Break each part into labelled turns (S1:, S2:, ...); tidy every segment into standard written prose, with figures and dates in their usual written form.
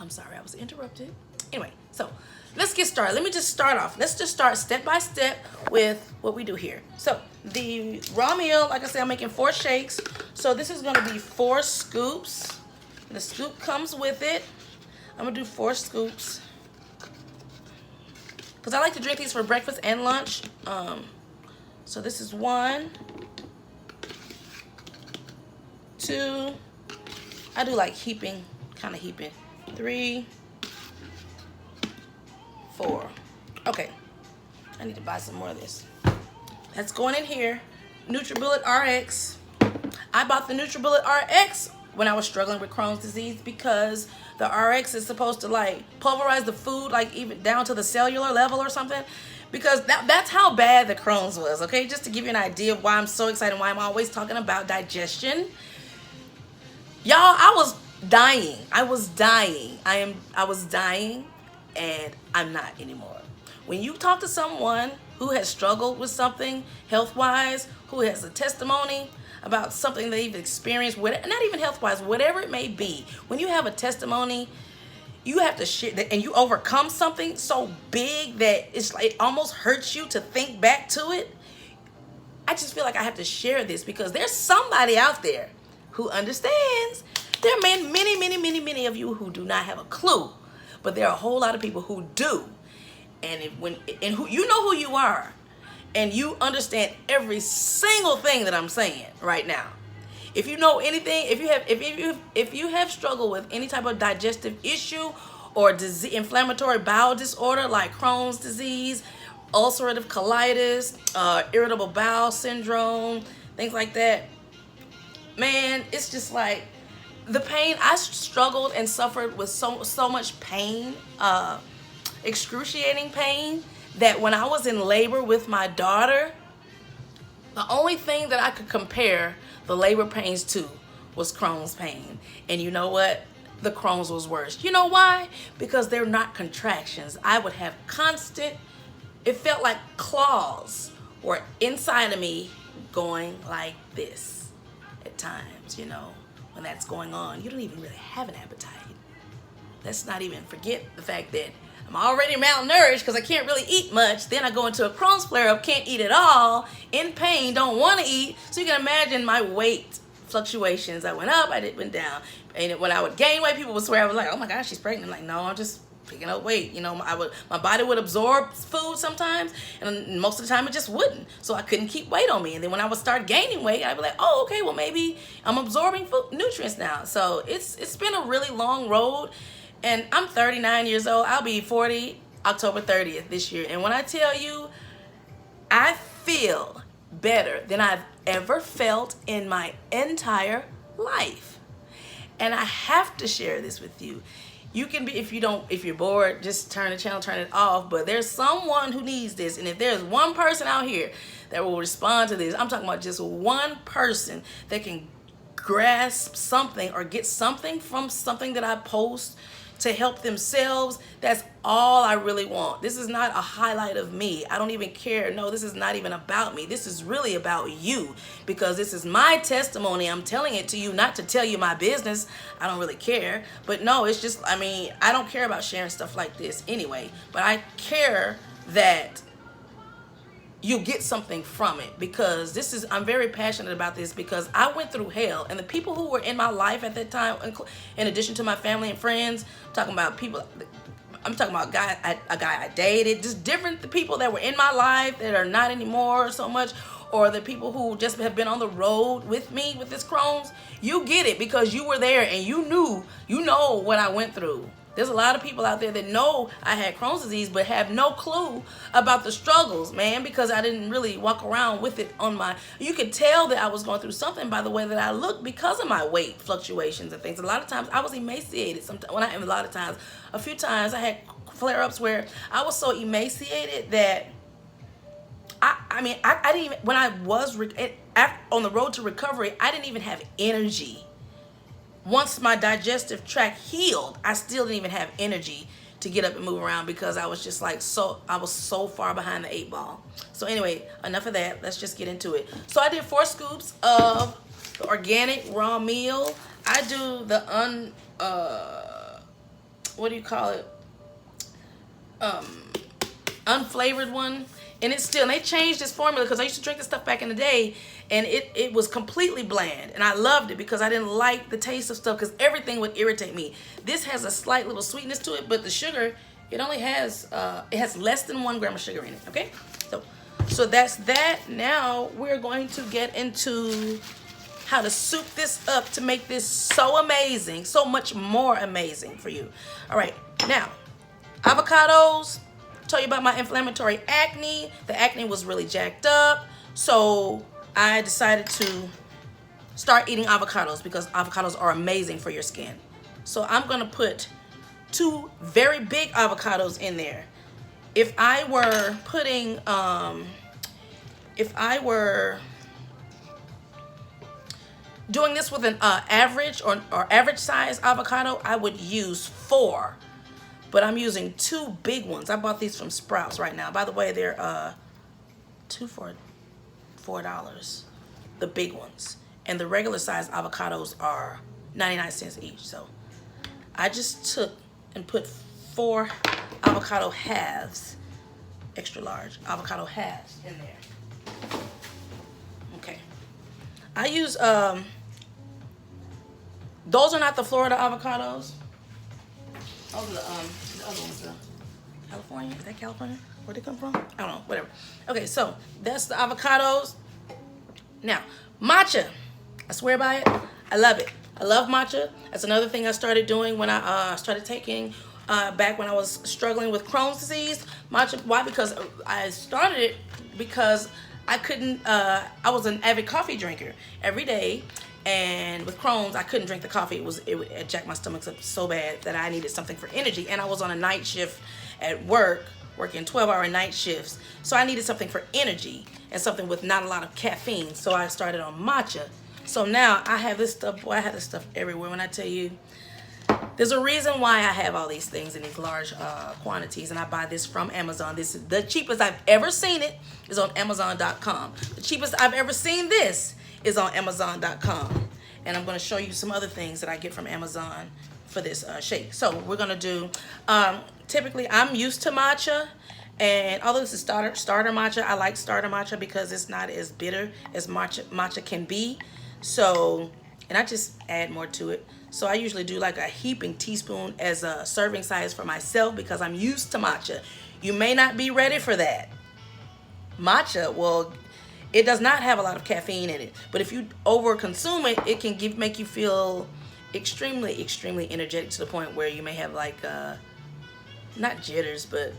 S1: I'm sorry, I was interrupted. Anyway, so let's get started. Let me just start off. Let's just start step by step with what we do here. So the raw meal, like I said, I'm making 4 shakes. So this is gonna be 4 scoops. The scoop comes with it. I'm gonna do 4 scoops because I like to drink these for breakfast and lunch. So this is 1, 2. I do like heaping, kind of heaping. 3, 4. Okay, I need to buy some more of this. That's going in here. NutriBullet RX. I bought the NutriBullet RX when I was struggling with Crohn's disease because the RX is supposed to like pulverize the food like even down to the cellular level or something, because that's how bad the Crohn's was. Okay, just to give you an idea of why I'm so excited, why I'm always talking about digestion. Y'all, I was dying. I was dying. I was dying, and I'm not anymore. When you talk to someone who has struggled with something health-wise, who has a testimony about something they've experienced, not even health-wise, whatever it may be, when you have a testimony, you have to share that, and you overcome something so big that it's like it almost hurts you to think back to it. I just feel like I have to share this because there's somebody out there who understands. There are many of you who do not have a clue, but there are a whole lot of people who do. And who you know who you are, and you understand every single thing that I'm saying right now. If you know anything, if you have struggled with any type of digestive issue or inflammatory bowel disorder like Crohn's disease, ulcerative colitis, irritable bowel syndrome, things like that, man, it's just like the pain. I struggled and suffered with so much pain, excruciating pain, that when I was in labor with my daughter, the only thing that I could compare the labor pains to was Crohn's pain. And you know what? The Crohn's was worse. You know why? Because they're not contractions. I would have constant, it felt like claws were inside of me going like this at times, you know. When that's going on, you don't even really have an appetite. Let's not even forget the fact that I'm already malnourished because I can't really eat much. Then I go into a Crohn's flare-up, can't eat at all, in pain, don't want to eat. So you can imagine my weight fluctuations. I went up, I went down. And when I would gain weight, people would swear I was like, oh my gosh, she's pregnant. I'm like, no, I'm just picking up weight. You know, my body would absorb food sometimes, and most of the time it just wouldn't. So I couldn't keep weight on me. And then when I would start gaining weight, I'd be like, oh, okay, well maybe I'm absorbing food nutrients now. So it's been a really long road. And I'm 39 years old. I'll be 40 October 30th this year. And when I tell you, I feel better than I've ever felt in my entire life. And I have to share this with you. You can be, if you're bored, just turn the channel, turn it off. But there's someone who needs this. And if there's one person out here that will respond to this, I'm talking about just one person that can grasp something or get something from something that I post to help themselves, that's all I really want. This is not a highlight of me. I don't even care. No, this is not even about me. This is really about you, because this is my testimony. I'm telling it to you, not to tell you my business. I don't really care. But no, it's just, I mean, I don't care about sharing stuff like this anyway, but I care that you get something from it, because I'm very passionate about this, because I went through hell, and the people who were in my life at that time, in addition to my family and friends, I'm talking about a guy I dated, just different people that were in my life that are not anymore so much, or the people who just have been on the road with me with this Crohn's. You get it because you were there and you know what I went through. There's a lot of people out there that know I had Crohn's disease but have no clue about the struggles, man, because I didn't really walk around with it on my... You could tell that I was going through something by the way that I looked, because of my weight fluctuations and things. A lot of times I was emaciated. A few times I had flare-ups where I was so emaciated that I didn't even... When I was on the road to recovery, I didn't even have energy. Once my digestive tract healed, I still didn't even have energy to get up and move around, because I was just like I was so far behind the 8 ball. So anyway, enough of that. Let's just get into it. So I did 4 scoops of the organic raw meal. I do the what do you call it? Unflavored one. And it's still, and they changed this formula because I used to drink this stuff back in the day, and it was completely bland, and I loved it because I didn't like the taste of stuff because everything would irritate me. This has a slight little sweetness to it, but the sugar, it only has it has less than 1 gram of sugar in it. Okay, so that's that. Now we're going to get into how to soup this up to make this so amazing, so much more amazing for you. All right, now avocados. Tell you about my inflammatory acne. The acne was really jacked up, so I decided to start eating avocados because avocados are amazing for your skin. So I'm gonna put 2 very big avocados in there. If I were putting if I were doing this with an average or average size avocado, I would use 4. But I'm using 2 big ones. I bought these from Sprouts right now. By the way, they're 2 for $4, the big ones. And the regular size avocados are 99 cents each. So I just took and put 4 avocado halves, extra large avocado halves in there. Okay. I use, those are not the Florida avocados. Oh, the other one's California. Is that California? Where'd they come from? I don't know. Whatever. Okay, so that's the avocados. Now, matcha. I swear by it. I love it. I love matcha. That's another thing I started doing when I started taking back when I was struggling with Crohn's disease. Matcha. Why? Because I started it because I couldn't. I was an avid coffee drinker every day. And with Crohn's, I couldn't drink the coffee. It jacked my stomach up so bad that I needed something for energy. And I was on a night shift at work, working 12-hour night shifts. So I needed something for energy and something with not a lot of caffeine. So I started on matcha. So now I have this stuff. Boy, I have this stuff everywhere. When I tell you, there's a reason why I have all these things in these large quantities. And I buy this from Amazon. This is the cheapest I've ever seen it is on Amazon.com. The cheapest I've ever seen this is on Amazon.com. And I'm going to show you some other things that I get from Amazon for this shake. So we're going to do, typically I'm used to matcha. And although this is starter matcha, I like starter matcha because it's not as bitter as matcha can be. So, and I just add more to it. So I usually do like a heaping teaspoon as a serving size for myself because I'm used to matcha. You may not be ready for that. Matcha will... It does not have a lot of caffeine in it, but if you over consume it, it can make you feel extremely, extremely energetic to the point where you may have like, not jitters, but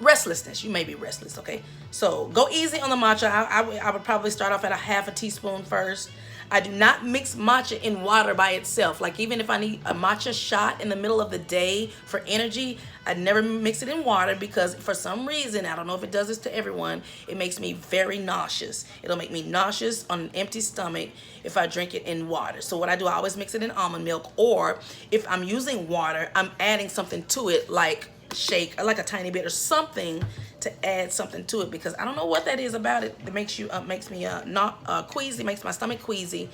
S1: restlessness. You may be restless, okay? So go easy on the matcha. I would probably start off at a half a teaspoon first. I do not mix matcha in water by itself. Like even if I need a matcha shot in the middle of the day for energy, I never mix it in water because for some reason, I don't know if it does this to everyone, it makes me very nauseous. It'll make me nauseous on an empty stomach if I drink it in water. So what I do, I always mix it in almond milk, or if I'm using water, I'm adding something to it like shake, like a tiny bit or something to add something to it because I don't know what that is about it that makes you makes me not queasy, makes my stomach queasy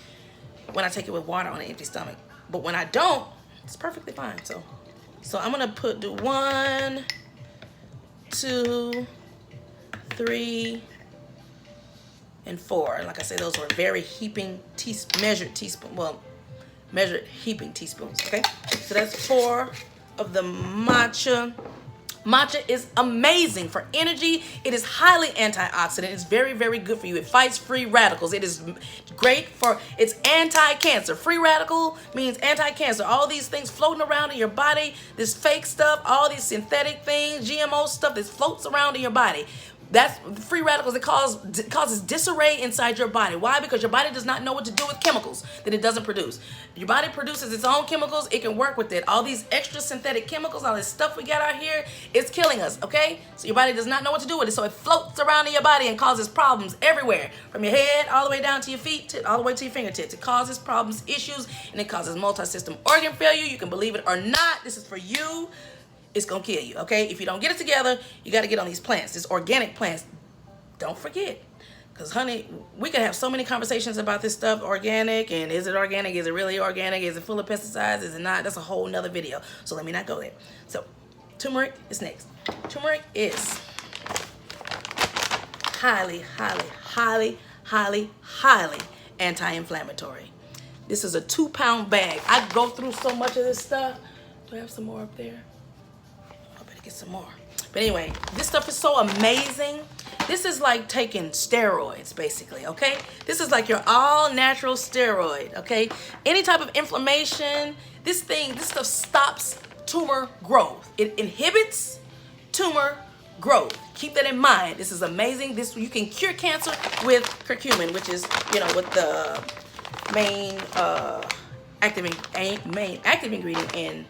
S1: when I take it with water on an empty stomach. But when I don't, it's perfectly fine. So I'm gonna do 1, 2, 3, and 4. Like I said, those were very measured heaping teaspoons. Okay, so that's 4 of the matcha. Matcha is amazing for energy. It is highly antioxidant. It's very, very good for you. It fights free radicals. It is great for, it's anti-cancer. Free radical means anti-cancer. All these things floating around in your body, this fake stuff, all these synthetic things, GMO stuff that floats around in your body. That's free radicals. It causes disarray inside your body. Why? Because your body does not know what to do with chemicals that it doesn't produce. Your body produces its own chemicals. It can work with it. All these extra synthetic chemicals, all this stuff we got out here, it's killing us, okay? So your body does not know what to do with it. So it floats around in your body and causes problems everywhere. From your head all the way down to your feet, all the way to your fingertips. It causes problems, issues, and it causes multi-system organ failure. You can believe it or not. This is for you. It's gonna kill you, okay? If you don't get it together, you gotta get on these plants, these organic plants. Don't forget, Because, honey, we could have so many conversations about this stuff, organic, and is it organic? Is it really organic? Is it full of pesticides? Is it not? That's a whole nother video. So let me not go there. So turmeric is next. Turmeric is highly, highly, highly, highly, highly anti-inflammatory. This is a 2-pound bag. I go through so much of this stuff. Do I have some more up there? I better get some more. But anyway, this stuff is so amazing. This is like taking steroids, basically, okay? This is like your all-natural steroid, okay? Any type of inflammation, this stuff stops tumor growth. It inhibits tumor growth. Keep that in mind. This is amazing. You can cure cancer with curcumin, which is, with the main active ingredient in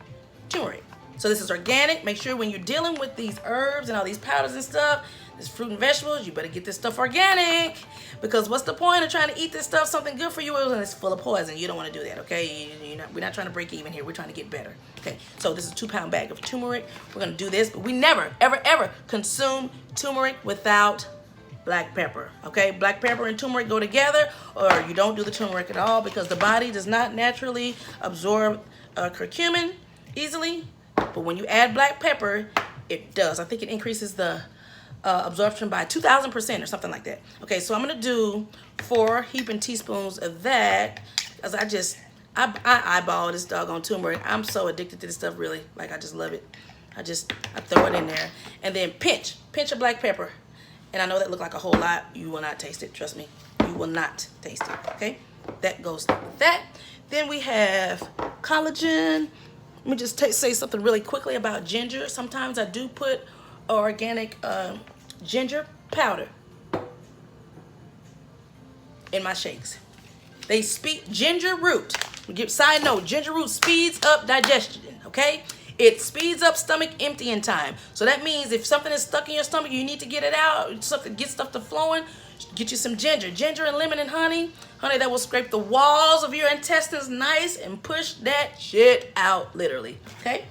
S1: turmeric. So this is organic. Make sure when you're dealing with these herbs and all these powders and stuff, this fruit and vegetables, you better get this stuff organic, because what's the point of trying to eat this stuff, something good for you, and it's full of poison? You don't want to do that, okay? We're not trying to break even here. We're trying to get better, okay? So this is a 2-pound bag of turmeric. We're going to do this, but we never, ever, ever consume turmeric without black pepper, okay? Black pepper and turmeric go together, or you don't do the turmeric at all, because the body does not naturally absorb curcumin easily, but when you add black pepper, it does. I think it increases the absorption by 2,000% or something like that. Okay, so I'm gonna do 4 heaping teaspoons of that, because I eyeball this doggone turmeric. I'm so addicted to this stuff, really. Like, I just love it. I throw it in there, and then pinch of black pepper. And I know that look like a whole lot. You will not taste it, trust me. You will not taste it, okay? That goes with that. Then we have collagen. Let me just say something really quickly about ginger. Sometimes I do put organic ginger powder in my shakes. Ginger root. Side note, ginger root speeds up digestion, okay? It speeds up stomach emptying time. So that means if something is stuck in your stomach, you need to get it out, get stuff to flowing, get you some ginger. Ginger and lemon and honey. Honey, that will scrape the walls of your intestines nice and push that shit out, literally, okay?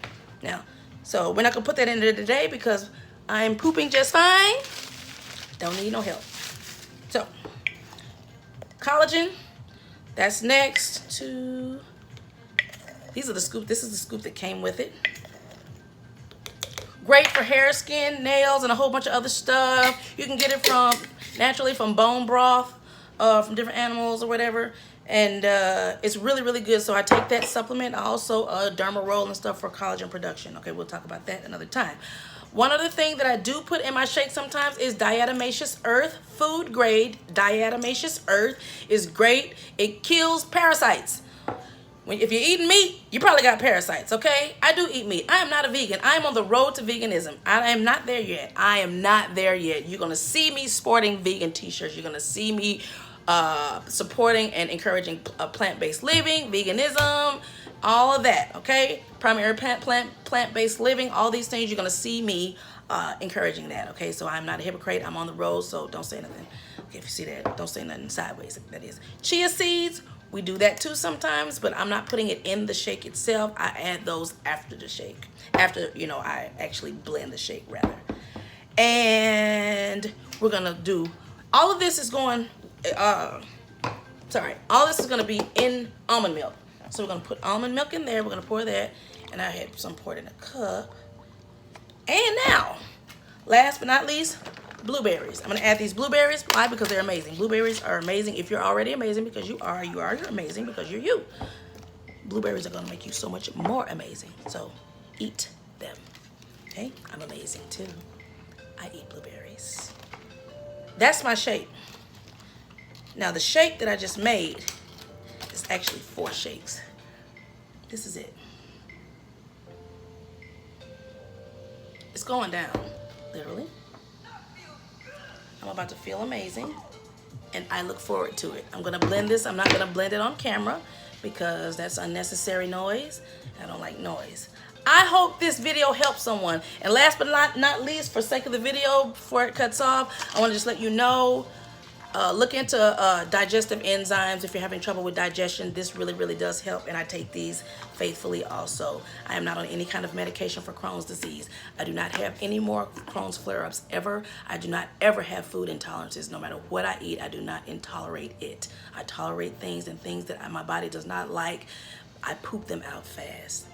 S1: Now, so we're not going to put that in there today because I'm pooping just fine. Don't need no help. So, collagen, that's next to, these are the scoop. This is the scoop that came with it. Great for hair, skin, nails, and a whole bunch of other stuff. You can get it naturally from bone broth, from different animals or whatever. And it's really, really good. So I take that supplement. I also derma roll and stuff for collagen production. Okay, we'll talk about that another time. One other thing that I do put in my shake sometimes is diatomaceous earth, food grade. Diatomaceous earth is great. It kills parasites. If you're eating meat, you probably got parasites, okay? I do eat meat. I am not a vegan. I am on the road to veganism. I am not there yet. I am not there yet. You're going to see me sporting vegan t-shirts. You're going to see me supporting and encouraging plant-based living, veganism, all of that, okay? Primary plant-based living, all these things, you're going to see me encouraging that, okay? So I'm not a hypocrite. I'm on the road, so don't say nothing. Okay, if you see that, don't say nothing sideways, that is. Chia seeds, we do that too sometimes, but I'm not putting it in the shake itself. I add those after the shake. After, I actually blend the shake, rather. And we're going to do, all of this is going, all this is going to be in almond milk. So we're going to put almond milk in there. We're going to pour that. And I had some poured in a cup. And now, last but not least, blueberries. I'm going to add these blueberries. Why? Because they're amazing. Blueberries are amazing. If you're already amazing, because you're amazing because you're you. Blueberries are going to make you so much more amazing. So eat them. Okay? I'm amazing too. I eat blueberries. That's my shake. Now the shake that I just made is actually 4 shakes. This is it. It's going down, literally. I'm about to feel amazing, and I look forward to it. I'm gonna blend this. I'm not gonna blend it on camera because that's unnecessary noise. I don't like noise. I hope this video helps someone. And last but not least, for sake of the video, before it cuts off, I wanna just let you know, Look into digestive enzymes if you're having trouble with digestion. This really does help, and I take these faithfully also. I am not on any kind of medication for Crohn's disease. I do not have any more Crohn's flare-ups ever. I do not ever have food intolerances. No matter what I eat, I do not intolerate it. I tolerate things, and things that my body does not like, I poop them out fast.